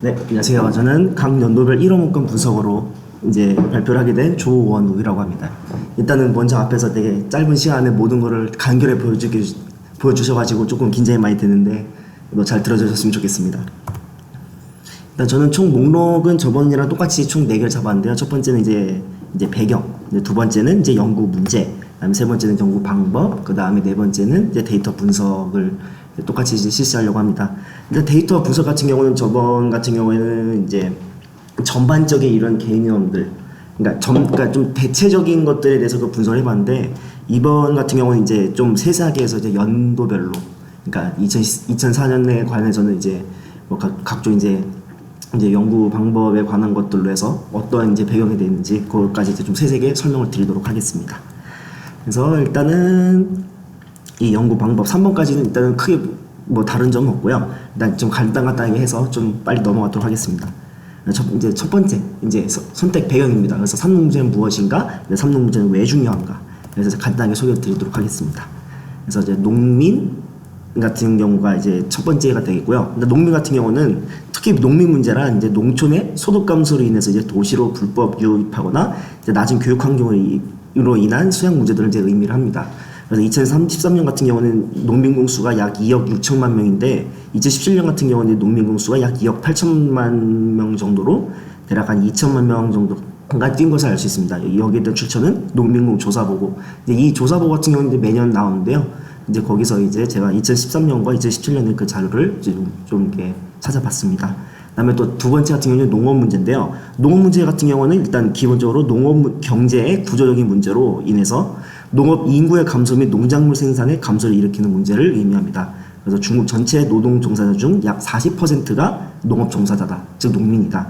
네, 안녕하세요. 저는 각 연도별 1호 문건 분석으로 이제 발표를 하게 된 조원욱이라고 합니다. 일단은 먼저 앞에서 되게 짧은 시간에 모든 거를 간결히 보여주셔가지고 조금 긴장이 많이 되는데 잘 들어주셨으면 좋겠습니다. 일단 저는 총 목록은 저번이랑 똑같이 총 4개를 잡았는데요. 첫 번째는 이제 배경, 두 번째는 이제 연구 문제, 그다음에 세 번째는 연구 방법, 그 다음에 네 번째는 이제 데이터 분석을 똑같이 이제 실시하려고 합니다. 근데 데이터 분석 같은 경우는 저번 같은 경우에는 이제 전반적인 이런 개념들, 그러니까 좀 대체적인 것들에 대해서 그 분석을 해봤는데 이번 같은 경우는 이제 좀 세세하게 해서 이제 연도별로, 그러니까 2004년에 관해서는 이제 뭐 각종 이제 연구 방법에 관한 것들로 해서 어떠한 이제 배경이 되어 있는지 그것까지 이제 좀 세세하게 설명을 드리도록 하겠습니다. 그래서 일단은 이 연구 방법 3번까지는 일단은 크게 뭐 다른 점은 없고요. 일단 좀 간단하게 해서 좀 빨리 넘어가도록 하겠습니다. 첫 번째 이제 선택 배경입니다. 그래서 삼농 문제는 무엇인가? 삼농 문제는 왜 중요한가? 그래서 간단하게 소개해 드리도록 하겠습니다. 그래서 이제 농민 같은 경우가 이제 첫 번째가 되겠고요. 근데 농민 같은 경우는 특히 농민 문제란 이제 농촌의 소득 감소로 인해서 이제 도시로 불법 유입하거나 이제 낮은 교육 환경으로 인한 수양 문제들을 이제 의미를 합니다. 그래서 2013년 같은 경우는 농민공 수가 약 2억 6천만 명인데 2017년 같은 경우는 농민공 수가 약 2억 8천만 명 정도로 대략 한 2천만 명 정도가 뛴 것을 알 수 있습니다. 여기에 대한 출처는 농민공 조사보고, 이 조사보 같은 경우는 이제 매년 나오는데요. 이제 거기서 이제 제가 2013년과 2017년에 그 자료를 좀 이렇게 찾아봤습니다. 그다음에 또 두 번째 같은 경우는 농업 문제인데요. 농업 문제 같은 경우는 일단 기본적으로 농업 경제의 구조적인 문제로 인해서 농업 인구의 감소 및 농작물 생산의 감소를 일으키는 문제를 의미합니다. 그래서 중국 전체 노동 종사자 중 약 40%가 농업 종사자다, 즉 농민이다,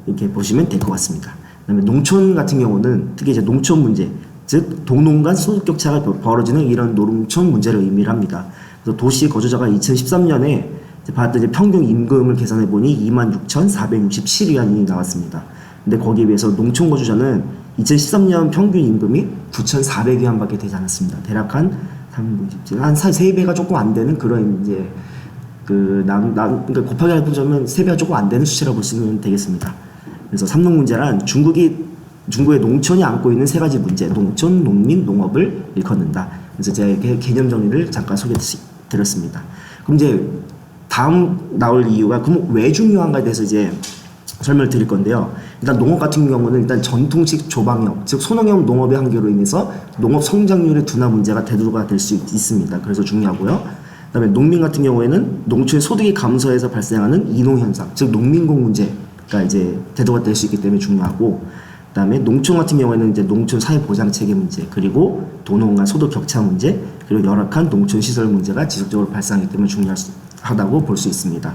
이렇게 보시면 될 것 같습니다. 그다음에 농촌 같은 경우는 특히 이제 농촌 문제, 즉 도농 간 소득 격차가 벌어지는 이런 농촌 문제를 의미를 합니다. 그래서 도시 거주자가 2013년에 받았던 이제 평균 임금을 계산해 보니 26,467위안이 나왔습니다. 근데 거기에 비해서 농촌 거주자는 2013년 평균 임금이 9,400위안밖에 되지 않았습니다. 대략 한 3배가 조금 안 되는 그런 이제 그러니까 곱하기 해보자면 3배가 조금 안 되는 수치라고 보시면 되겠습니다. 그래서 삼농 문제란 중국의 농촌이 안고 있는 세 가지 문제, 농촌, 농민, 농업을 일컫는다. 그래서 제가 개념 정리를 잠깐 소개드렸습니다. 그럼 이제 다음 나올 이유가 그럼 왜 중요한가에 대해서 이제 설명을 드릴 건데요. 일단 농업 같은 경우는 일단 전통식 조방형, 즉 소농형 농업의 한계로 인해서 농업 성장률의 둔화 문제가 대두가 될 수 있습니다. 그래서 중요하고요. 그다음에 농민 같은 경우에는 농촌의 소득이 감소해서 발생하는 이농 현상, 즉 농민공 문제가 이제 대두가 될 수 있기 때문에 중요하고, 그다음에 농촌 같은 경우에는 이제 농촌 사회 보장 체계 문제, 그리고 도농 간 소득 격차 문제, 그리고 열악한 농촌 시설 문제가 지속적으로 발생하기 때문에 중요하다고 볼 수 있습니다.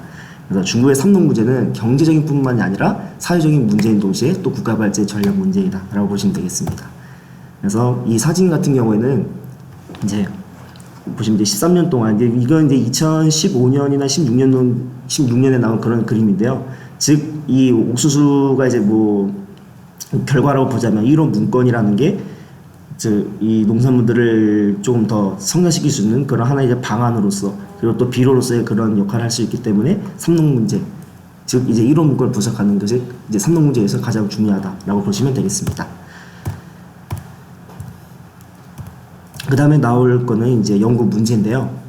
그래서 중국의 삼농 문제는 경제적인 뿐만이 아니라 사회적인 문제인 동시에 또 국가 발전 전략 문제이다라고 보시면 되겠습니다. 그래서 이 사진 같은 경우에는 이제 보시면 이제 13년 동안 이건 이제 2015년이나 16년에 나온 그런 그림인데요. 즉 이 옥수수가 이제 뭐 결과라고 보자면 이런 문건이라는 게 이 농산물들을 조금 더 성장시킬 수 있는 그런 하나의 이제 방안으로서, 그리고 또 비료로서의 그런 역할을 할 수 있기 때문에 삼농 문제, 즉 이제 1호 문건을 분석하는 것이 이제 삼농 문제에서 가장 중요하다라고 보시면 되겠습니다. 그 다음에 나올 거는 이제 연구 문제인데요.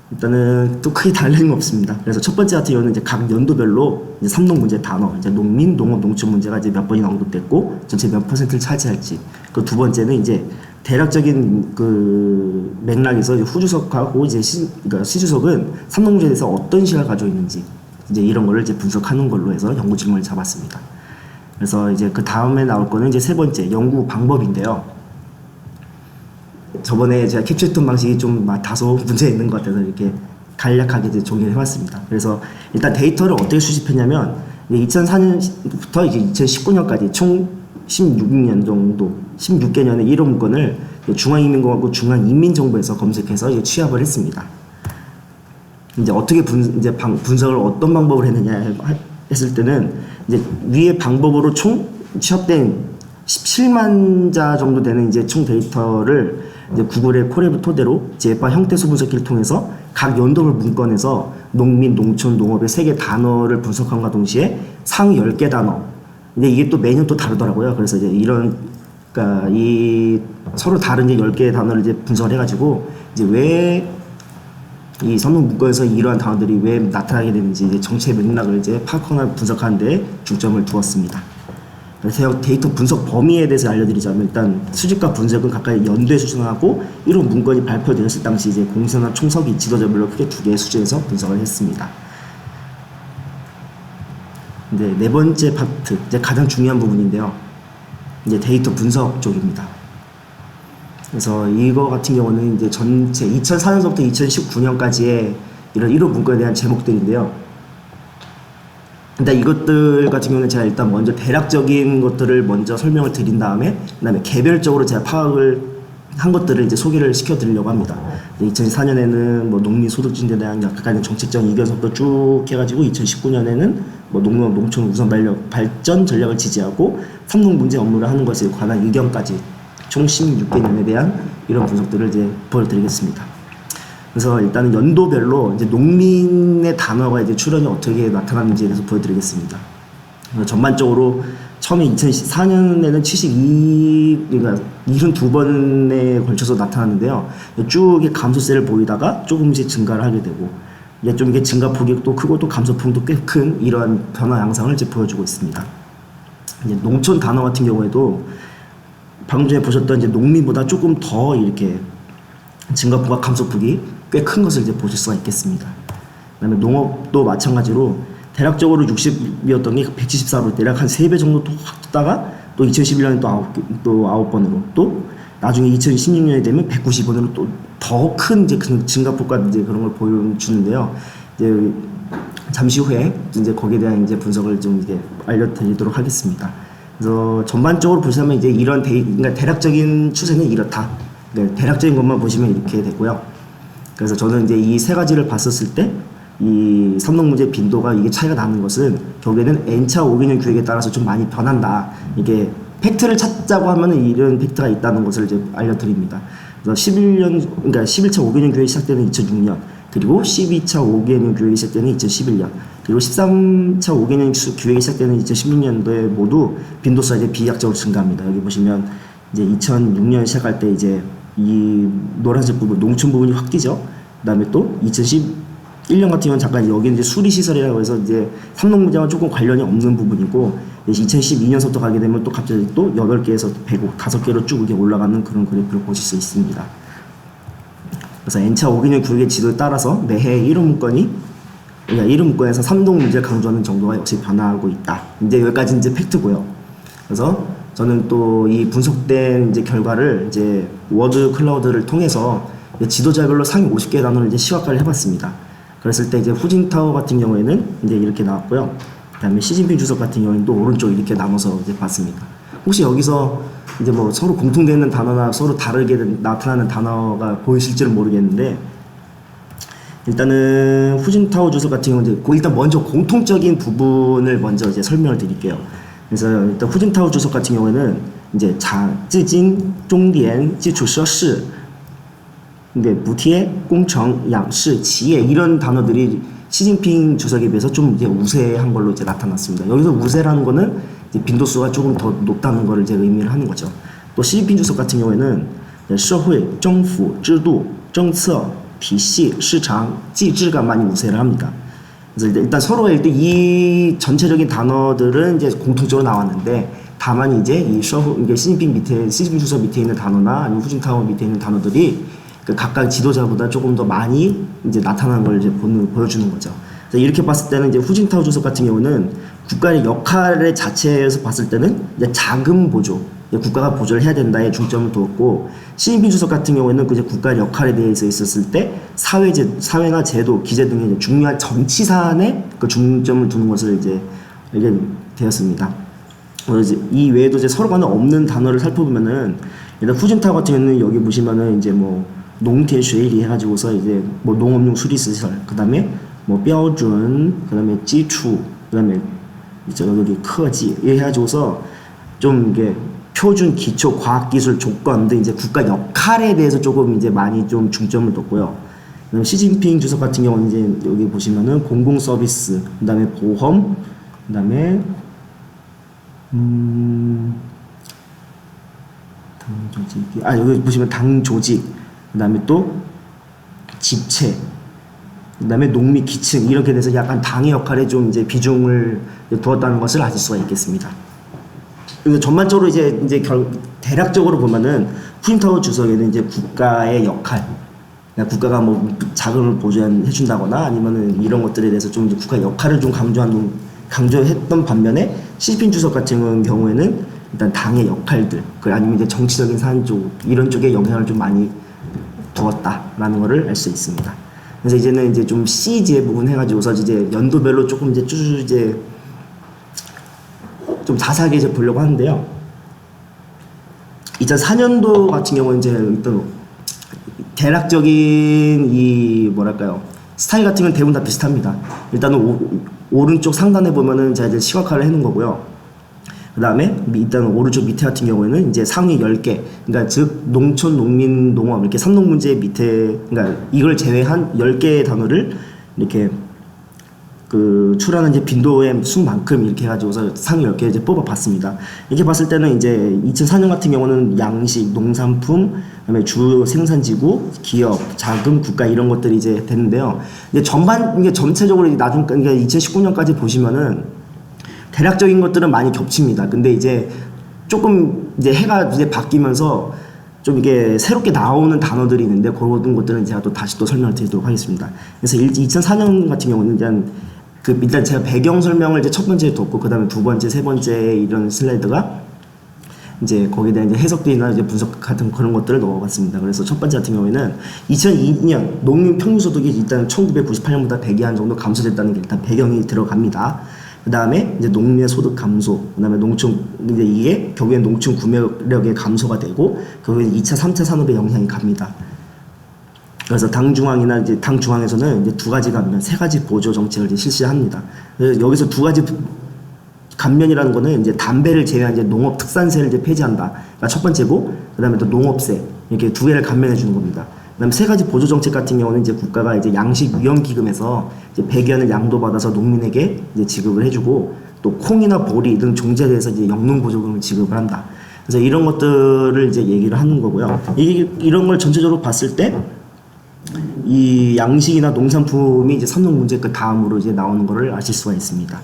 일단은 또 크게 다른 거 없습니다. 그래서 첫 번째 같은 경우는 이제 각 연도별로 이제 삼농 문제 단어, 이제 농민, 농업, 농촌 문제가 이제 몇 번이나 언급됐고 전체 몇 %를 차지할지. 그 두 번째는 이제 대략적인 그 맥락에서 후주석하고 이제 그러니까 시주석은 삼농 문제에 대해서 어떤 시각을 가지고 있는지, 이제 이런 거를 이제 분석하는 걸로 해서 연구 질문을 잡았습니다. 그래서 이제 그 다음에 나올 거는 이제 세 번째 연구 방법인데요. 저번에 제가 캡처했던 방식이 좀 다소 문제 있는 것 같아서 이렇게 간략하게 이제 정리를 해봤습니다. 그래서 일단 데이터를 어떻게 수집했냐면 2004년부터 이제 2019년까지 총 16년 정도, 16개년의 1호 문건을 중앙인민공화국 중앙인민정부에서 검색해서 이제 취합을 했습니다. 이제 어떻게 분석을 어떤 방법을 했느냐 했을 때는 이제 위의 방법으로 총 취합된 17만 자 정도 되는 이제 총 데이터를 이제 구글의 콜앱을 토대로 제파 형태수 분석기를 통해서 각 연도별 문건에서 농민, 농촌, 농업의 3개 단어를 분석함과 동시에 상위 10개 단어. 근데 이게 또 매년 또 다르더라고요. 그래서 이제 그러니까 이 서로 다른 이제 10개의 단어를 이제 분석을 해가지고 이제 왜 이 선동 문건에서 이러한 단어들이 왜 나타나게 되는지 이제 정치의 맥락을 이제 파악하거나 분석하는 데 중점을 두었습니다. 데이터 분석 범위에 대해서 알려드리자면 일단 수집과 분석은 각각 연도에 수준하고 이런 문건이 발표되었을 당시 이제 공세나 총석이 지도자별로 크게 2개의 수준에서 분석을 했습니다. 네 번째 파트 이제 가장 중요한 부분인데요. 이제 데이터 분석 쪽입니다. 그래서 이거 같은 경우는 이제 전체 2004년서부터 2019년까지의 이런 문건에 대한 제목들인데요. 일단 이것들 같은 경우는 제가 일단 먼저 대략적인 것들을 먼저 설명을 드린 다음에 그다음에 개별적으로 제가 파악을 한 것들을 이제 소개를 시켜드리려고 합니다. 2004년에는 뭐 농민소득진에 대한 약간의 정책적 이견석도 쭉 해가지고 2019년에는 뭐 농업, 농촌 우선 발전 전략을 지지하고 삼농 문제 업무를 하는 것에 관한 의견까지 총 16개년에 대한 이런 분석들을 이제 보여드리겠습니다. 그래서 일단은 연도별로 이제 농민의 단어가 이제 출현이 어떻게 나타나는지에 대해서 보여드리겠습니다. 전반적으로 처음에 2014년에는 그러니까 72번에 걸쳐서 나타났는데요. 쭉 감소세를 보이다가 조금씩 증가를 하게 되고, 이게 좀 이게 증가폭이 또 크고 또 감소폭도 꽤 큰 이러한 변화 양상을 이제 보여주고 있습니다. 이제 농촌 단어 같은 경우에도 방금 전에 보셨던 이제 농민보다 조금 더 이렇게 증가폭과 감소폭이 꽤 큰 것을 이제 보실 수가 있겠습니다. 그다음에 농업도 마찬가지로 대략적으로 60이었던 게 174로 대략 한 3배 정도 또 확 뜨다가 또 2011년에 또 9번으로 또 나중에 2016년이 되면 190번으로 또 더 큰 이제 증가폭과 이제 그런 걸 보여주는데요. 이제 잠시 후에 이제 거기에 대한 이제 분석을 좀 이제 알려드리도록 하겠습니다. 그래서 전반적으로 보시면 이제 이런 그러니까 대략적인 추세는 이렇다. 네, 대략적인 것만 보시면 이렇게 되고요. 그래서 저는 이제 이 세 가지를 봤었을 때 이 삼농 문제 빈도가 이게 차이가 나는 것은 결국에는 N차 5개년 규획에 따라서 좀 많이 변한다. 이게 팩트를 찾자고 하면은 이런 팩트가 있다는 것을 이제 알려드립니다. 그래서 11차 5개년 규획이 시작되는 2006년, 그리고 12차 5개년 규획이 시작되는 2011년, 그리고 13차 5개년 규획이 시작되는 2016년도에 모두 빈도수가 이제 비약적으로 증가합니다. 여기 보시면 이제 2006년 시작할 때 이제 이 노란색 부분, 농촌 부분이 확 뛰죠. 그 다음에 또 2011년 같은 경우는 잠깐 여기 이제 수리시설이라고 해서 이제 삼농문제와 조금 관련이 없는 부분이고, 2012년부터 가게 되면 또 갑자기 또 8개에서 105개로 쭉 이렇게 올라가는 그런 그래프를 보실 수 있습니다. 그래서 N차 5개년 규획의 지도에 따라서 매해 1호 문건이, 그러니까 1호 문건에서 삼동 문제를 강조하는 정도가 역시 변화하고 있다. 이제 여기까지 이제 팩트고요. 그래서 저는 또 이 분석된 이제 결과를 이제 워드 클라우드를 통해서 지도자별로 상위 50개 단어를 이제 시각화를 해봤습니다. 그랬을 때 이제 후진타오 같은 경우에는 이제 이렇게 나왔고요. 그다음에 시진핑 주석 같은 경우에는 또 오른쪽 이렇게 나눠서 이제 봤습니다. 혹시 여기서 이제 뭐 서로 공통되는 단어나 서로 다르게 나타나는 단어가 보이실지는 모르겠는데, 일단은 후진타오 주석 같은 경우는 일단 먼저 공통적인 부분을 먼저 이제 설명을 드릴게요. 그래서 일단 후진타오 주석 같은 경우에는 이제 찌진, 종리엔, 기초设施, 부티에, 공청, 양시, 지혜 이런 단어들이 시진핑 주석에 비해서 좀 이제 우세한 걸로 이제 나타났습니다. 여기서 우세라는 거는 이제 빈도수가 조금 더 높다는 거를 이제 의미를 하는 거죠. 또 시진핑 주석 같은 경우에는 社会, 政府, 制度, 政策, 体系, 市场, 机制가 많이 우세를 합니다. 그래서 일단 서로의 일단 이 전체적인 단어들은 이제 공통적으로 나왔는데, 다만 이제 이 시진핑 주석 밑에 있는 단어나 아니면 후진타오 밑에 있는 단어들이 그 각각 지도자보다 조금 더 많이 이제 나타나는 걸 이제 보여주는 거죠. 그래서 이렇게 봤을 때는 이제 후진타오 주석 같은 경우는 국가의 역할의 자체에서 봤을 때는 이제 자금 보조, 국가가 보조를 해야 된다에 중점을 두었고, 시진핑 주석 같은 경우에는 그 이제 국가의 역할에 대해서 있었을 때 사회나 제도, 기재 등의 중요한 정치 사안에 그 중점을 두는 것을 이제 알게 되었습니다. 이제 이 외에도 이제 서로 간에 없는 단어를 살펴보면은, 일단 후진타오 같은 경우는 여기 보시면은 이제 뭐 농田学리 해가지고서 이제 뭐 농업용 수리시설, 그 다음에 뭐标准, 그 다음에 기초, 그 다음에 이제 여기科技 해가지고서 좀 이게 표준 기초 과학기술 조건 등 이제 국가 역할에 대해서 조금 이제 많이 좀 중점을 뒀고요. 그다음에 시진핑 주석 같은 경우는 이제 여기 보시면은 공공 서비스, 그다음에 보험, 그다음에 당 조직이 여기 보시면 당 조직, 그다음에 또 집체, 그다음에 농민 기층 이렇게 돼서 약간 당의 역할에 좀 이제 비중을 두었다는 것을 아실 수가 있겠습니다. 그래서 전반적으로 이제 대략적으로 보면은 푸진타오 주석에는 이제 국가의 역할, 그러니까 국가가 뭐 자금을 보조해 준다거나 아니면은 이런 것들에 대해서 좀 이제 국가 역할을 좀 강조했던 반면에 시진핑 주석 같은 경우에는 일단 당의 역할들, 아니면 이제 정치적인 사안 쪽 이런 쪽에 영향을 좀 많이 두었다라는 것을 알 수 있습니다. 그래서 이제는 이제 좀 CG의 부분 해가지고서 이제 연도별로 조금 이제 쭉 이제 좀 자세하게 이제 보려고 하는데요. 2004년도 같은 경우는 이제 일단 대략적인 이 뭐랄까요 스타일 같은 건 대부분 다 비슷합니다. 일단은 오른쪽 상단에 보면은 제가 이제 시각화를 해놓은 거고요. 그 다음에 일단 오른쪽 밑에 같은 경우에는 이제 상위 10개, 그러니까 즉 농촌, 농민, 농업 이렇게 3농 문제 밑에, 그러니까 이걸 제외한 10개의 단어를 이렇게 출하는 이제 빈도의 수만큼 이렇게 해가지고서 상위 10개 이제 뽑아봤습니다. 이렇게 봤을 때는 이제 2004년 같은 경우는 양식, 농산품, 그다음에 주요 생산지구, 기업, 자금, 국가 이런 것들이 이제 됐는데요. 이제 이게 전체적으로 나중, 그러니까 2019년까지 보시면은 대략적인 것들은 많이 겹칩니다. 근데 이제 조금 이제 해가 이제 바뀌면서 좀 이게 새롭게 나오는 단어들이 있는데 그런 것들은 제가 또 다시 또 설명을 드리도록 하겠습니다. 그래서 2004년 같은 경우는 일단 제가 배경 설명을 이제 첫 번째에 뒀고 그 다음에 두 번째, 세 번째 이런 슬라이드가 이제 거기에 대한 이제 해석들이나 이제 분석 같은 그런 것들을 넣어봤습니다. 그래서 첫 번째 같은 경우에는 2002년 농민 평균 소득이 일단 1998년보다 100위 정도 감소됐다는 게 일단 배경이 들어갑니다. 그 다음에 이제 농민의 소득 감소, 그 다음에 농촌, 이제 이게 결국엔 농촌 구매력의 감소가 되고, 결국엔 2차, 3차 산업에 영향이 갑니다. 그래서 당 중앙에서는 이제 두 가지 감면, 세 가지 보조 정책을 이제 실시합니다. 그래서 여기서 두 가지 감면이라는 거는 이제 담배를 제외한 이제 농업 특산세를 이제 폐지한다. 그러니까 첫 번째고, 그 다음에 또 농업세, 이렇게 두 개를 감면해 주는 겁니다. 그다음 세 가지 보조 정책 같은 경우는 이제 국가가 이제 양식 위험 기금에서 이제 100여년을 양도받아서 농민에게 이제 지급을 해주고 또 콩이나 보리 등 종자에 대해서 이제 영농 보조금을 지급을 한다. 그래서 이런 것들을 이제 얘기를 하는 거고요. 이런 걸 전체적으로 봤을 때 이 양식이나 농산품이 이제 삼농 문제 그 다음으로 이제 나오는 거를 아실 수가 있습니다.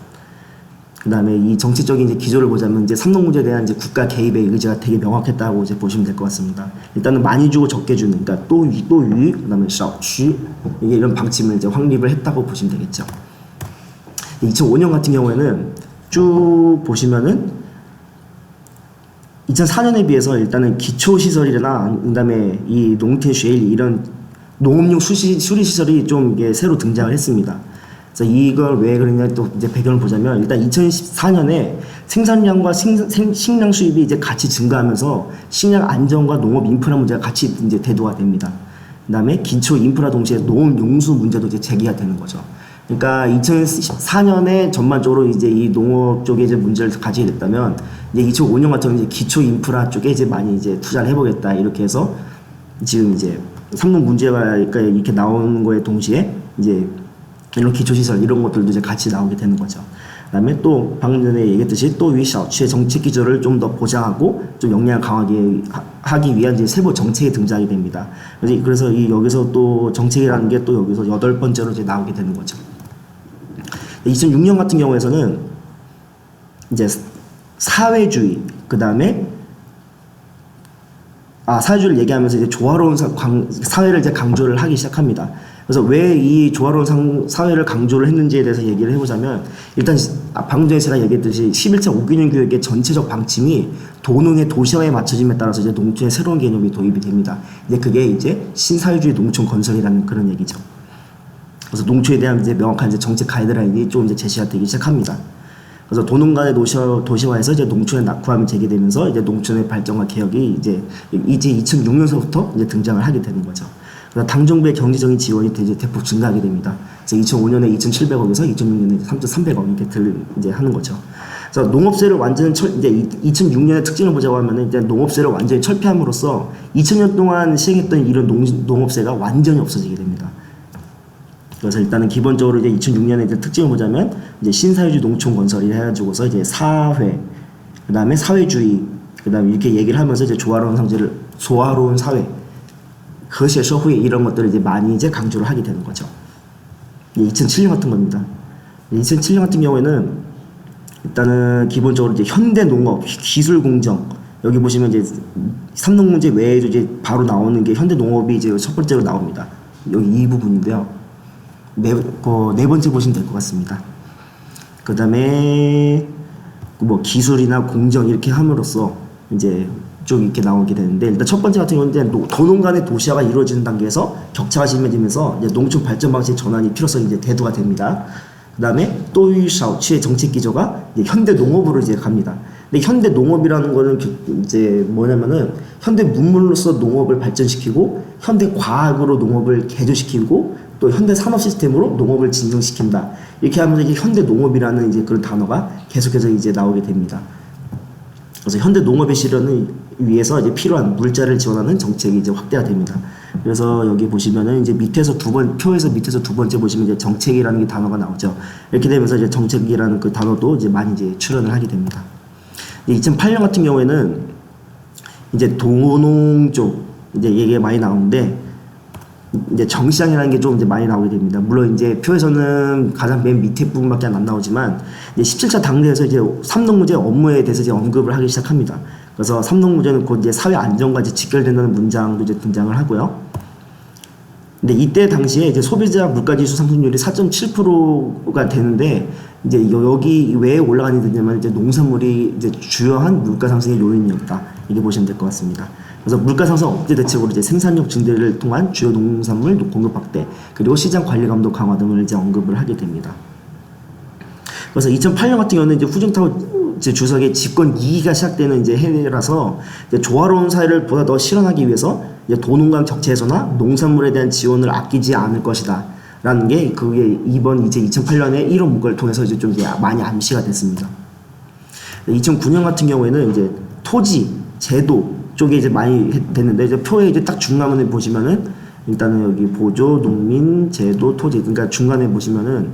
그 다음에 이 정치적인 이제 기조를 보자면 이제 삼농 문제에 대한 이제 국가 개입의 의지가 되게 명확했다고 이제 보시면 될 것 같습니다. 일단은 많이 주고 적게 주는, 그러니까 또 유, 그 다음에 샤취 이게 이런 방침을 이제 확립을 했다고 보시면 되겠죠. 2005년 같은 경우에는 쭉 보시면은 2004년에 비해서 일단은 기초시설이나 그 다음에 이 농태쉐일 이런 농업용 수리시설이 좀 이게 새로 등장을 했습니다. 그래서 이걸 왜 그러냐 또 이제 배경을 보자면 일단 2014년에 생산량과 식량 수입이 이제 같이 증가하면서 식량 안정과 농업 인프라 문제가 같이 이제 대두가 됩니다. 그다음에 기초 인프라 동시에 농업 용수 문제도 이제 제기가 되는 거죠. 그러니까 2014년에 전반적으로 이제 이 농업 쪽에 이제 문제를 가지게 됐다면 이제 2005년 같은 이제 기초 인프라 쪽에 이제 많이 이제 투자를 해보겠다 이렇게 해서 지금 이제 삼농 문제가 이렇게 나오는 거에 동시에 이제 이런 기초시설 이런 것들도 이제 같이 나오게 되는 거죠. 그다음에 또 방금 전에 얘기했듯이 또 위샤취의 정책 기조를 좀 더 보장하고 좀 역량을 강하게 하기 위한 이제 세부 정책이 등장이 됩니다. 그래서 여기서 또 정책이라는 게 또 여기서 8번째로 이제 나오게 되는 거죠. 2006년 같은 경우에서는 이제 사회주의 그다음에 사회주의를 얘기하면서 이제 조화로운 사회를 이제 강조를 하기 시작합니다. 그래서 왜 이 조화로운 사회를 강조를 했는지에 대해서 얘기를 해보자면 일단 방금 전에 제가 얘기했듯이 11차 5개년 교육의 전체적 방침이 도농의 도시화에 맞춰짐에 따라서 이제 농촌의 새로운 개념이 도입이 됩니다. 이제 그게 이제 신사회주의 농촌 건설이라는 그런 얘기죠. 그래서 농촌에 대한 이제 명확한 이제 정책 가이드라인이 좀 이제 제시가 되기 시작합니다. 그래서 도농 간의 도시화에서 이제 농촌의 낙후함이 제기되면서 이제 농촌의 발전과 개혁이 이제 2006년서부터 이제 등장을 하게 되는 거죠. 그래서 당 정부의 경제적인 지원이 이제 대폭 증가하게 됩니다. 그래서 2005년에 2,700억에서 2006년에 3,300억 이렇게 이제 하는 거죠. 그래서 농업세를 완전 이제 2006년의 특징을 보자고 하면은 이제 농업세를 완전히 철폐함으로써 2000년 동안 시행했던 이런 농업세가 완전히 없어지게 됩니다. 그래서 일단은 기본적으로 이제 2006년에 이제 특징을 보자면 이제 신사회주의 농촌 건설이 해가지고서 이제 사회, 그 다음에 사회주의, 그 다음에 이렇게 얘기를 하면서 이제 조화로운 사회, 거시社会 이런 것들을 이제 많이 이제 강조를 하게 되는 거죠. 2007년 같은 겁니다. 2007년 같은 경우에는 일단은 기본적으로 이제 현대 농업, 기술 공정, 여기 보시면 이제 삼농 문제 외에도 이제 바로 나오는 게 현대 농업이 이제 첫 번째로 나옵니다. 여기 이 부분인데요. 네 번째 보시면 될 것 같습니다. 그 다음에 뭐 기술이나 공정 이렇게 함으로써 이제 쭉 이렇게 나오게 되는데, 일단 첫 번째 같은 경우는 이제 도농 간의 도시화가 이루어지는 단계에서 격차가 심해지면서 이제 농촌 발전 방식 전환이 필요성이 이제 대두가 됩니다. 그 다음에 또이샤오치의 정책 기조가 이제 현대 농업으로 이제 갑니다. 근데 현대 농업이라는 거는 이제 뭐냐면은 현대 문물로서 농업을 발전시키고 현대 과학으로 농업을 개조시키고 또 현대 산업 시스템으로 농업을 진정시킨다. 이렇게 하면서 이제 현대 농업이라는 이제 그런 단어가 계속해서 이제 나오게 됩니다. 그래서 현대 농업의 실현을 위해서 이제 필요한 물자를 지원하는 정책이 이제 확대가 됩니다. 그래서 여기 보시면은 이제 표에서 밑에서 두 번째 보시면 이제 정책이라는 게 단어가 나오죠. 이렇게 되면서 이제 정책이라는 그 단어도 이제 많이 이제 출연을 하게 됩니다. 2008년 같은 경우에는 이제 도농 쪽 이제 얘기가 많이 나오는데, 이제 정시장이라는 게 좀 이제 많이 나오게 됩니다. 물론 이제 표에서는 가장 맨 밑에 부분밖에 안 나오지만, 이제 17차 당대에서 이제 삼농무제 업무에 대해서 이제 언급을 하기 시작합니다. 그래서 삼농무제는 곧 이제 사회 안정과 이제 직결된다는 문장도 이제 등장을 하고요. 근데 이때 당시에 이제 소비자 물가지수 상승률이 4.7%가 되는데, 이제 여기 왜 올라가는 게 되냐면 이제 농산물이 이제 주요한 물가 상승의 요인이었다. 이렇게 보시면 될 것 같습니다. 그래서 물가 상승 억제 대책으로 이제 생산력 증대를 통한 주요 농산물 공급 확대, 그리고 시장 관리 감독 강화 등을 이제 언급을 하게 됩니다. 그래서 2008년 같은 경우는 이제 후진타오 주석의 집권 2기가 시작되는 이제 해라서 이제 조화로운 사회를 보다 더 실현하기 위해서 이제 도농간 격차 해소나 농산물에 대한 지원을 아끼지 않을 것이다. 라는 게 그게 이번 이제 2008년에 1호 문구를 통해서 이제 좀 이제 많이 암시가 됐습니다. 2009년 같은 경우에는 이제 토지, 제도 쪽에 이제 많이 됐는데, 이제 표에 이제 딱 중간에 보시면은 일단은 여기 보조, 농민, 제도, 토지, 그러니까 중간에 보시면은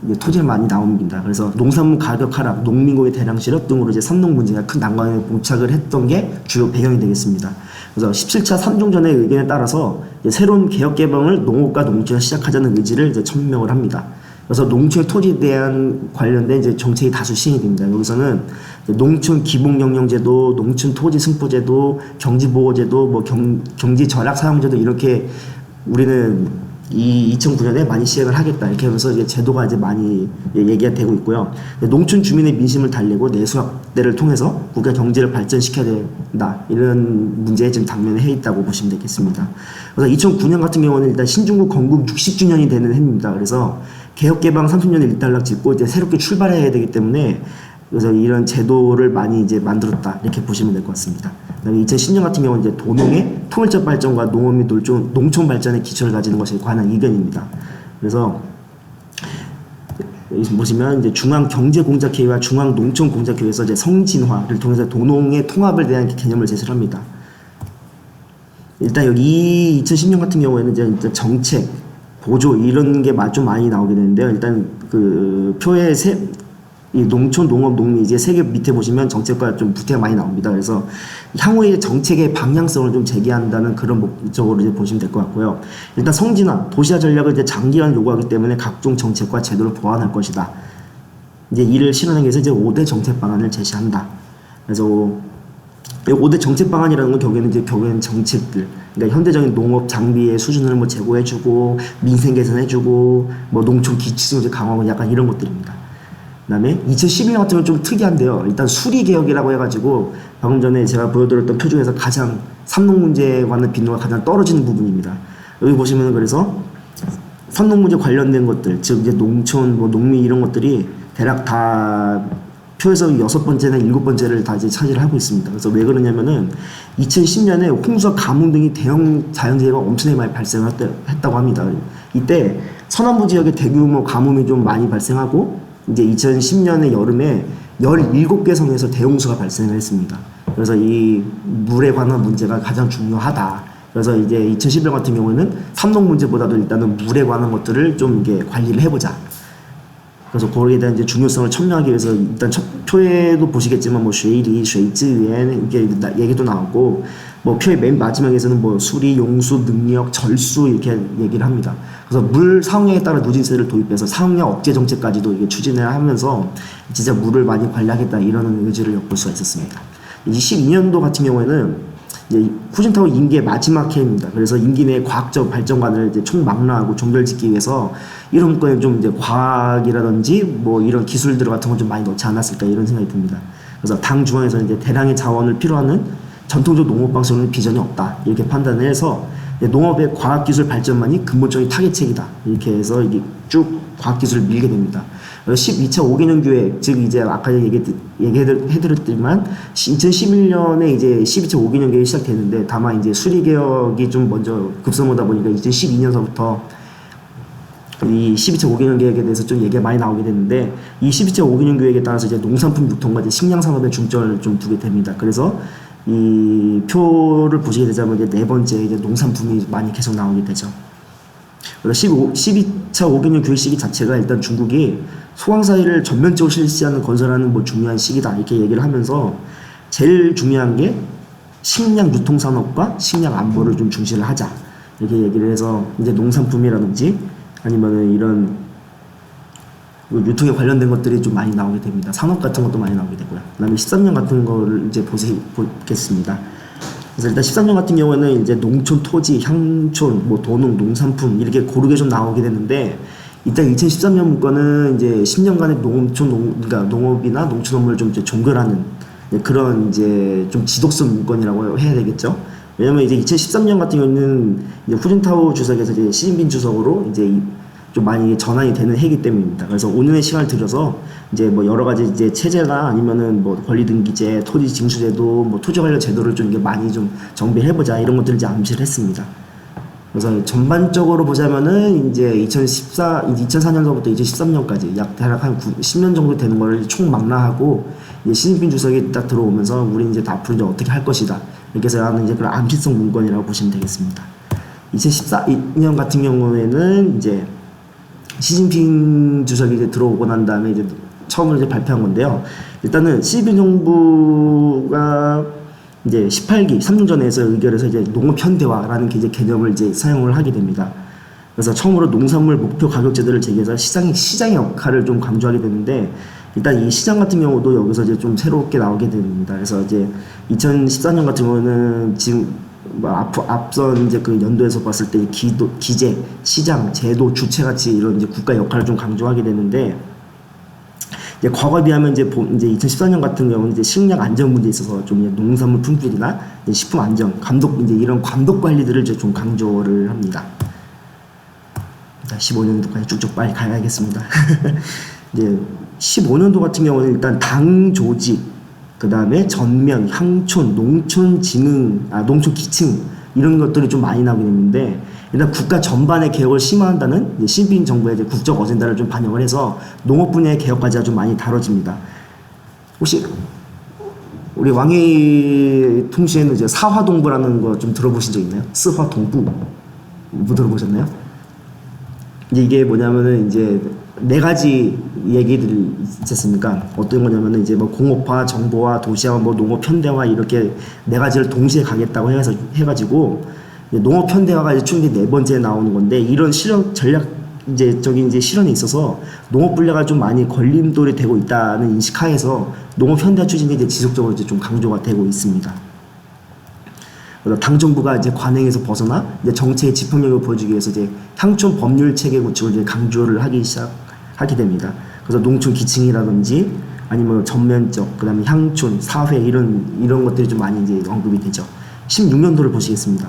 이제 토지가 많이 나옵니다. 그래서 농산물 가격 하락, 농민고의 대량 실업 등으로 이제 삼농 문제가 큰 난관에 봉착을 했던 게 주요 배경이 되겠습니다. 그래서 17차 삼중전의 의견에 따라서 이제 새로운 개혁 개방을 농업과 농촌에 시작하자는 의지를 이제 천명을 합니다. 그래서 농촌 토지에 대한 관련된 이제 정책이 다수 시행이 됩니다. 여기서는 농촌 기본경영제도, 농촌 토지 승포제도, 경지보호제도, 뭐 경지 절약 사용제도 이렇게 우리는 이 2009년에 많이 시행을 하겠다 이렇게 하면서 이제 제도가 이제 많이 얘기가 되고 있고요. 농촌 주민의 민심을 달래고 내수 확대를 통해서 국가 경제를 발전시켜야 된다, 이런 문제에 지금 당면에 해 있다고 보시면 되겠습니다. 그래서 2009년 같은 경우는 일단 신중국 건국 60주년이 되는 해입니다. 그래서 개혁개방 30년을 일단락 짓고 이제 새롭게 출발해야 되기 때문에, 그래서 이런 제도를 많이 이제 만들었다 이렇게 보시면 될 것 같습니다. 그다음에 2010년 같은 경우는 이제 도농의 통일적 발전과 농업 및 농촌 발전의 기초를 가지는 것에 관한 의견입니다. 그래서 여기 보시면 이제 중앙경제공작회의와 중앙농촌공작회의에서 이제 성진화를 통해서 도농의 통합을 대한 개념을 제시를 합니다. 일단 여기 2010년 같은 경우에는 이제 정책, 보조 이런 게 좀 많이 나오게 되는데요. 일단 그 표에 이 농촌, 농업, 농민 이제 세 개 밑에 보시면 정책과 좀 부태가 많이 나옵니다. 그래서 향후의 정책의 방향성을 좀 제기한다는 그런 목적으로 이제 보시면 될 것 같고요. 일단 성진화, 도시화 전략을 이제 장기간 요구하기 때문에 각종 정책과 제도를 보완할 것이다. 이제 이를 실현하기 위해서 이제 5대 정책 방안을 제시한다. 그래서 5대 정책 방안이라는 건 결국에는 정책들, 그러니까 현대적인 농업 장비의 수준을 뭐 제고해주고, 민생 개선해주고, 뭐 농촌 기초정책 강화하고 약간 이런 것들입니다. 그 다음에 2012년 같은 건 좀 특이한데요. 일단 수리개혁이라고 해가지고 방금 전에 제가 보여드렸던 표 중에서 가장 삼농문제와는 빈도가 가장 떨어지는 부분입니다. 여기 보시면 그래서 삼농문제 관련된 것들, 즉 이제 농촌, 뭐 농민 이런 것들이 대략 다 표에서 6번째나 7번째를 다 이제 차지를 하고 있습니다. 그래서 왜 그러냐면은 2010년에 홍수와 가뭄 등이 대형 자연재해가 엄청나게 많이 발생했다고 합니다. 이때 서남부 지역에 대규모 가뭄이 좀 많이 발생하고, 이제 2010년의 여름에 17개 성에서 대홍수가 발생을 했습니다. 그래서 이 물에 관한 문제가 가장 중요하다. 그래서 이제 2011년 같은 경우에는 삼농 문제보다도 일단은 물에 관한 것들을 좀 이게 관리를 해보자. 그래서 거기에 대한 이제 중요성을 첨언하기 위해서 일단 첫 표에도 보시겠지만 뭐 쉐이리, 쉐이즈엔 이게 얘기도 나왔고 뭐 표의 맨 마지막에서는 뭐 수리, 용수, 능력, 절수 이렇게 얘기를 합니다. 그래서 물 상황에 따라 누진세를 도입해서 상용화 억제 정책까지도 이게 추진을 하면서 진짜 물을 많이 관리하겠다 이런 의지를 엿볼 수가 있었습니다. 12년도 같은 경우에는 이제 후진타워 임기의 마지막 해입니다. 그래서 임기 내 과학적 발전관을 이제 총망라하고 종결짓기 위해서 이런 문건에 좀 이제 과학이라든지 뭐 이런 기술들 같은 건 좀 많이 넣지 않았을까 이런 생각이 듭니다. 그래서 당 중앙에서는 이제 대량의 자원을 필요하는 전통적 농업 방식으로는 비전이 없다 이렇게 판단을 해서 농업의 과학기술 발전만이 근본적인 타겟책이다 이렇게 해서 이게 쭉 과학기술을 밀게 됩니다. 12차 5개년 계획, 즉 이제 아까 얘기해드렸지만 2011년에 이제 12차 5개년 계획이 시작됐는데 다만 이제 수리 개혁이 좀 먼저 급선무다 보니까 2012년서부터 이 12차 5개년 계획에 대해서 좀 얘기가 많이 나오게 됐는데 이 12차 5개년 계획에 따라서 이제 농산품 유통과 이제 식량 산업에 중점을 좀 두게 됩니다. 그래서 이 표를 보시게 되자면 이제 네 번째 이제 농산품이 많이 계속 나오게 되죠. 그래서 12차 5개년 계획 시기 자체가 일단 중국이 소강사회를 전면적으로 실시하는 건설하는 뭐 중요한 시기다 이렇게 얘기를 하면서 제일 중요한 게 식량 유통산업과 식량 안보를 좀 중시를 하자 이렇게 얘기를 해서 이제 농산품이라든지 아니면은 이런 유통에 관련된 것들이 좀 많이 나오게 됩니다. 산업 같은 것도 많이 나오게 되고요. 그 다음에 13년 같은 거를 이제 보겠습니다. 그래서 일단 13년 같은 경우에는 이제 농촌, 토지, 향촌, 뭐 도농, 농산품 이렇게 고르게 좀 나오게 됐는데 일단 2013년 문건은 이제 10년간의 그러니까 농업이나 농촌 업무를 좀 이제 종결하는 그런 이제 좀 지독성 문건이라고 해야 되겠죠. 왜냐면 이제 2013년 같은 경우는 이제 후진타오 주석에서 이제 시진핑 주석으로 이제 좀 많이 전환이 되는 해이기 때문입니다. 그래서 5년의 시간을 들여서 이제 뭐 여러 가지 이제 체제나 아니면은 뭐 권리등기제, 토지 징수제도, 뭐 토지 관련 제도를 좀 이게 많이 좀 정비해보자 이런 것들을 이제 암시를 했습니다. 그래서 전반적으로 보자면은 이제 2004년서부터 2013년까지 약 대략 한 10년 정도 되는 거를 총망라하고 이제 시진핑 주석이 딱 들어오면서 우리 이제 앞으로 이제 어떻게 할 것이다 이렇게 해서 하는 이제 그런 암시성 문건이라고 보시면 되겠습니다. 2014년 같은 경우에는 이제 시진핑 주석이 이제 들어오고 난 다음에 이제 처음으로 이제 발표한 건데요. 일단은 시진핑 정부가 이제 18기 3년 전에서 의결해서 이제 농업 현대화라는 이제 개념을 이제 사용을 하게 됩니다. 그래서 처음으로 농산물 목표 가격 제도를 제기해서 시장의 역할을 좀 강조하게 되는데 일단 이 시장 같은 경우도 여기서 이제 좀 새롭게 나오게 됩니다. 그래서 이제 2014년 같은 경우는 지금 뭐 앞선 이제 그 연도에서 봤을 때 기재, 시장, 제도, 주체 같이 이런 이제 국가 역할을 좀 강조하게 되는데 이제 과거에 비하면 이제 2014년 같은 경우는 이제 식량 안전 문제에 있어서 좀 농산물 품질이나 식품 안전, 감독 이제 이런 감독 관리들을 이제 좀 강조를 합니다. 15년도까지 쭉쭉 빨리 가야겠습니다. 이제 15년도 같은 경우는 일단 당 조직, 그 다음에 전면, 향촌, 농촌 기층 이런 것들이 좀 많이 나오게 됐는데 일단 국가 전반의 개혁을 심화한다는 시진핑 정부의 이제 국적 어젠다를 좀 반영을 해서 농업 분야의 개혁까지가 좀 많이 다뤄집니다. 혹시 우리 왕이 통시에는 이제 사화동부라는 거 좀 들어보신 적 있나요? 스화동부 뭐 들어보셨나요? 이제 이게 뭐냐면은 이제 네 가지 얘기들이 있지 않습니까? 어떤 거냐면은 이제 뭐 공업화, 정보화, 도시화, 뭐 농업 현대화 이렇게 네 가지를 동시에 가겠다고 해가지고 농업 현대화가 이제 충분히 네 번째에 나오는 건데 이런 실현 전략 이제 실현에 있어서 농업 분야가 좀 많이 걸림돌이 되고 있다는 인식하에서 농업 현대화 추진이 이제 지속적으로 이제 좀 강조가 되고 있습니다. 그래서 당 정부가 이제 관행에서 벗어나 이제 정책의 지평력을 보여주기 위해서 이제 향촌 법률 체계 구축을 이제 강조를 하게 됩니다. 그래서 농촌 기층이라든지 아니면 전면적, 그다음에 향촌, 사회 이런 것들이 좀 많이 이제 언급이 되죠. 16년도를 보시겠습니다.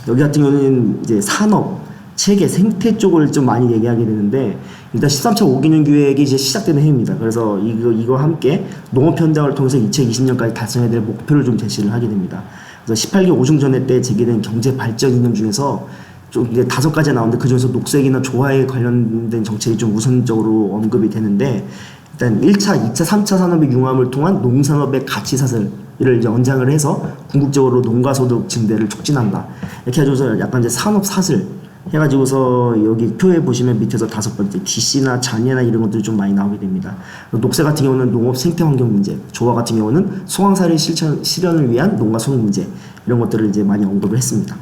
여기 같은 경우는 이제 산업, 체계, 생태 쪽을 좀 많이 얘기하게 되는데 일단 13차 5개년 계획이 이제 시작되는 해입니다. 그래서 이거 함께 농업 현대화를 통해서 2020년까지 달성해야 될 목표를 좀 제시를 하게 됩니다. 그래서 18기 오중전회 때 제기된 경제 발전 이념 중에서 좀 이제 5가지 나오는데 그중에서 녹색이나 조화에 관련된 정책이 좀 우선적으로 언급이 되는데 일단 1차, 2차, 3차 산업의 융합을 통한 농산업의 가치 사슬을 이제 연장을 해서 궁극적으로 농가소득 증대를 촉진한다. 이렇게 해줘서 약간 이제 산업 사슬 해가지고서 여기 표에 보시면 밑에서 5번째 DC나 잔해나 이런 것들이 좀 많이 나오게 됩니다. 녹색 같은 경우는 농업 생태환경 문제, 조화 같은 경우는 소황사례 실현을 위한 농가 소득 문제 이런 것들을 이제 많이 언급을 했습니다.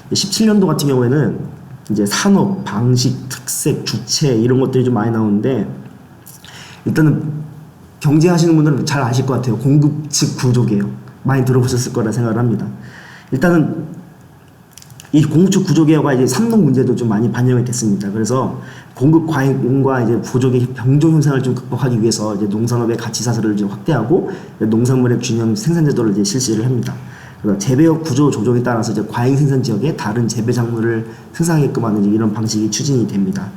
17년도 같은 경우에는 이제 산업, 방식, 특색, 주체 이런 것들이 좀 많이 나오는데 일단은 경제하시는 분들은 잘 아실 것 같아요. 공급 측 구조개혁 많이 들어보셨을 거라 생각을 합니다. 일단은 이 공급 측 구조개혁과 이제 삼농 문제도 좀 많이 반영이 됐습니다. 그래서 공급 과잉과 이제 부족의 병조 현상을 좀 극복하기 위해서 이제 농산업의 가치 사슬을 좀 확대하고 농산물의 균형 생산 제도를 이제 실시를 합니다. 재배업 구조 조정에 따라서 이제 과잉 생산 지역에 다른 재배 작물을 생산하게끔 하는 이런 방식이 추진이 됩니다.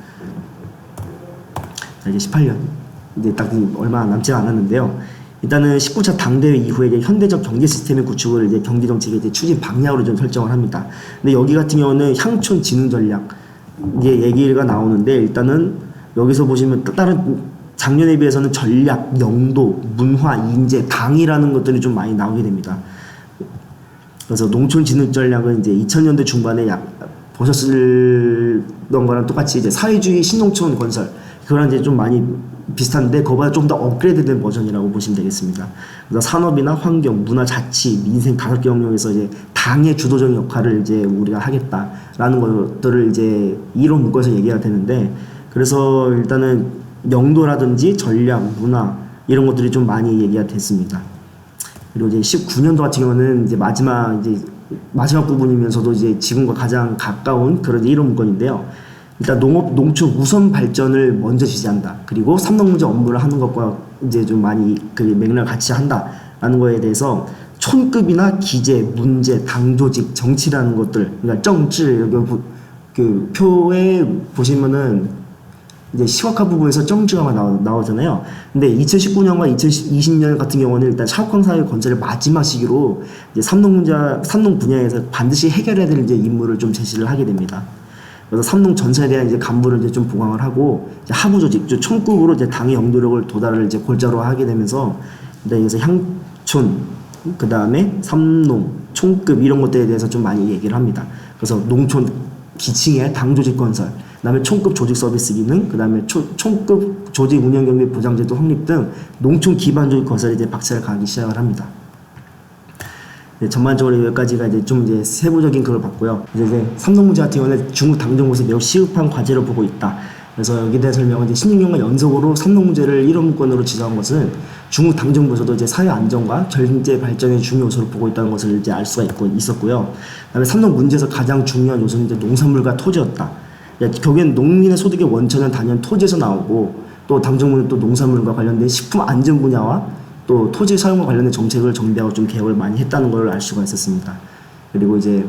자, 이제 18년 이제 딱 얼마 남지 않았는데요. 일단은 19차 당대회 이후에 이제 현대적 경제 시스템의 구축을 이제 경제 정책의 이제 추진 방향으로 좀 설정을 합니다. 근데 여기 같은 경우는 향촌 진흥 전략 이게 얘기가 나오는데 일단은 여기서 보시면 다른 작년에 비해서는 전략, 영도, 문화, 인재, 당이라는 것들이 좀 많이 나오게 됩니다. 그래서 농촌 진흥 전략은 이제 2000년대 중반에 보셨던 거랑 똑같이 이제 사회주의 신농촌 건설 그거랑 이제 좀 많이 비슷한데 그거보다 좀 더 업그레이드된 버전이라고 보시면 되겠습니다. 그래서 산업이나 환경, 문화, 자치, 민생 5개 영역에서 이제 당의 주도적인 역할을 이제 우리가 하겠다라는 것들을 이제 이론 묶어서 얘기가 되는데 그래서 일단은 영도라든지 전략, 문화 이런 것들이 좀 많이 얘기가 됐습니다. 그리고 이제 19년도 같은 경우는 이제 마지막 부분이면서도 이제 지금과 가장 가까운 그런 이론 문건인데요. 일단 농촌 우선 발전을 먼저 지지한다. 그리고 삼농문제 업무를 하는 것과 이제 좀 많이 그 맥락을 같이 한다라는 거에 대해서 촌급이나 기재, 문제, 당 조직, 정치라는 것들, 그러니까 정치 여기 그 표에 보시면은 이제 시각화 부분에서 정치가 나오잖아요. 근데 2019년과 2020년 같은 경우는 일단 샤워광사의 건설의 마지막 시기로 이제 삼농 분야에서 반드시 해결해야 될 이제 임무를 좀 제시를 하게 됩니다. 그래서 삼농 전체에 대한 이제 간부를 이제 좀 보강을 하고 이제 하부 조직, 촌급으로 이제 당의 영도력을 도달을 이제 골자로 하게 되면서 여기서 향촌, 그 다음에 삼농, 촌급 이런 것들에 대해서 좀 많이 얘기를 합니다. 그래서 농촌 기층의 당 조직 건설, 그 다음에 촌급 조직 서비스 기능, 그 다음에 촌급 조직 운영 경비 보장제도 확립 등 농촌 기반 조직 건설에 이제 박차를 가하기 시작을 합니다. 네, 전반적으로 여기까지가 이제 좀 이제 세부적인 그걸 봤고요. 이제 삼농 문제 같은 경우는 중국 당정부에서 매우 시급한 과제로 보고 있다. 그래서 여기에 대한 설명은 이제 16년간 연속으로 삼농 문제를 1호 문건으로 지정한 것은 중국 당정부에서도 이제 사회 안정과 경제 발전의 중요 요소로 보고 있다는 것을 이제 알 수가 있었고요. 그다음에 삼농 문제에서 가장 중요한 요소는 이제 농산물과 토지였다. 결국엔 농민의 소득의 원천은 단연 토지에서 나오고 또 당정부는 또 농산물과 관련된 식품 안전 분야와 또 토지 사용과 관련된 정책을 정비하고 좀 개혁을 많이 했다는 걸 알 수가 있었습니다. 그리고 이제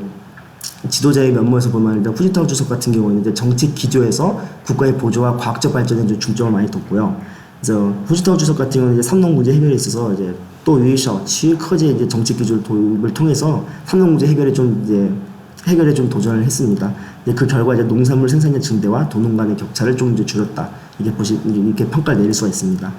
지도자의 면모에서 보면 일단 후지타오 주석 같은 경우는 이제 정책 기조에서 국가의 보조와 과학적 발전에 좀 중점을 많이 뒀고요. 그래서 후지타오 주석 같은 경우는 이제 삼농 문제 해결에 있어서 이제 또 유이셔 치유커제 이제 정책 기조를 도입을 통해서 삼농 문제 해결에 좀 도전을 했습니다. 그 결과 이제 농산물 생산량 증대와 도농 간의 격차를 좀 이제 줄였다. 이렇게 평가를 내릴 수가 있습니다.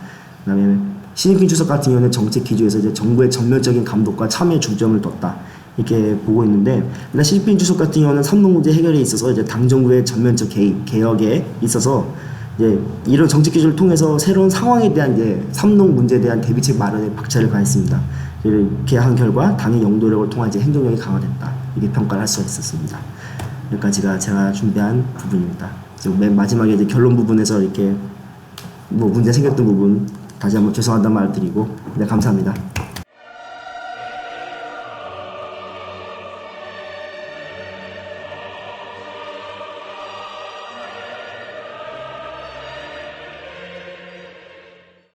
그다음에 시진핑 주석 같은 경우는 정책 기조에서 이제 정부의 전면적인 감독과 참여에 중점을 뒀다. 이렇게 보고 있는데, 일단 시진핑 주석 같은 경우는 삼농 문제 해결에 있어서 이제 당 정부의 전면적 개입, 개혁에 있어서 이제 이런 정책 기조를 통해서 새로운 상황에 대한 이제 삼농 문제에 대한 대비책 마련에 박차를 가했습니다. 이렇게 한 결과 당의 영도력을 통한 이제 행동력이 강화됐다. 이렇게 평가를 할 수가 있었습니다. 여기까지가 제가 준비한 부분입니다. 맨 마지막에 이제 결론 부분에서 이렇게 문제 생겼던 부분 다시 한번 죄송하다는 말을 드리고, 네, 감사합니다.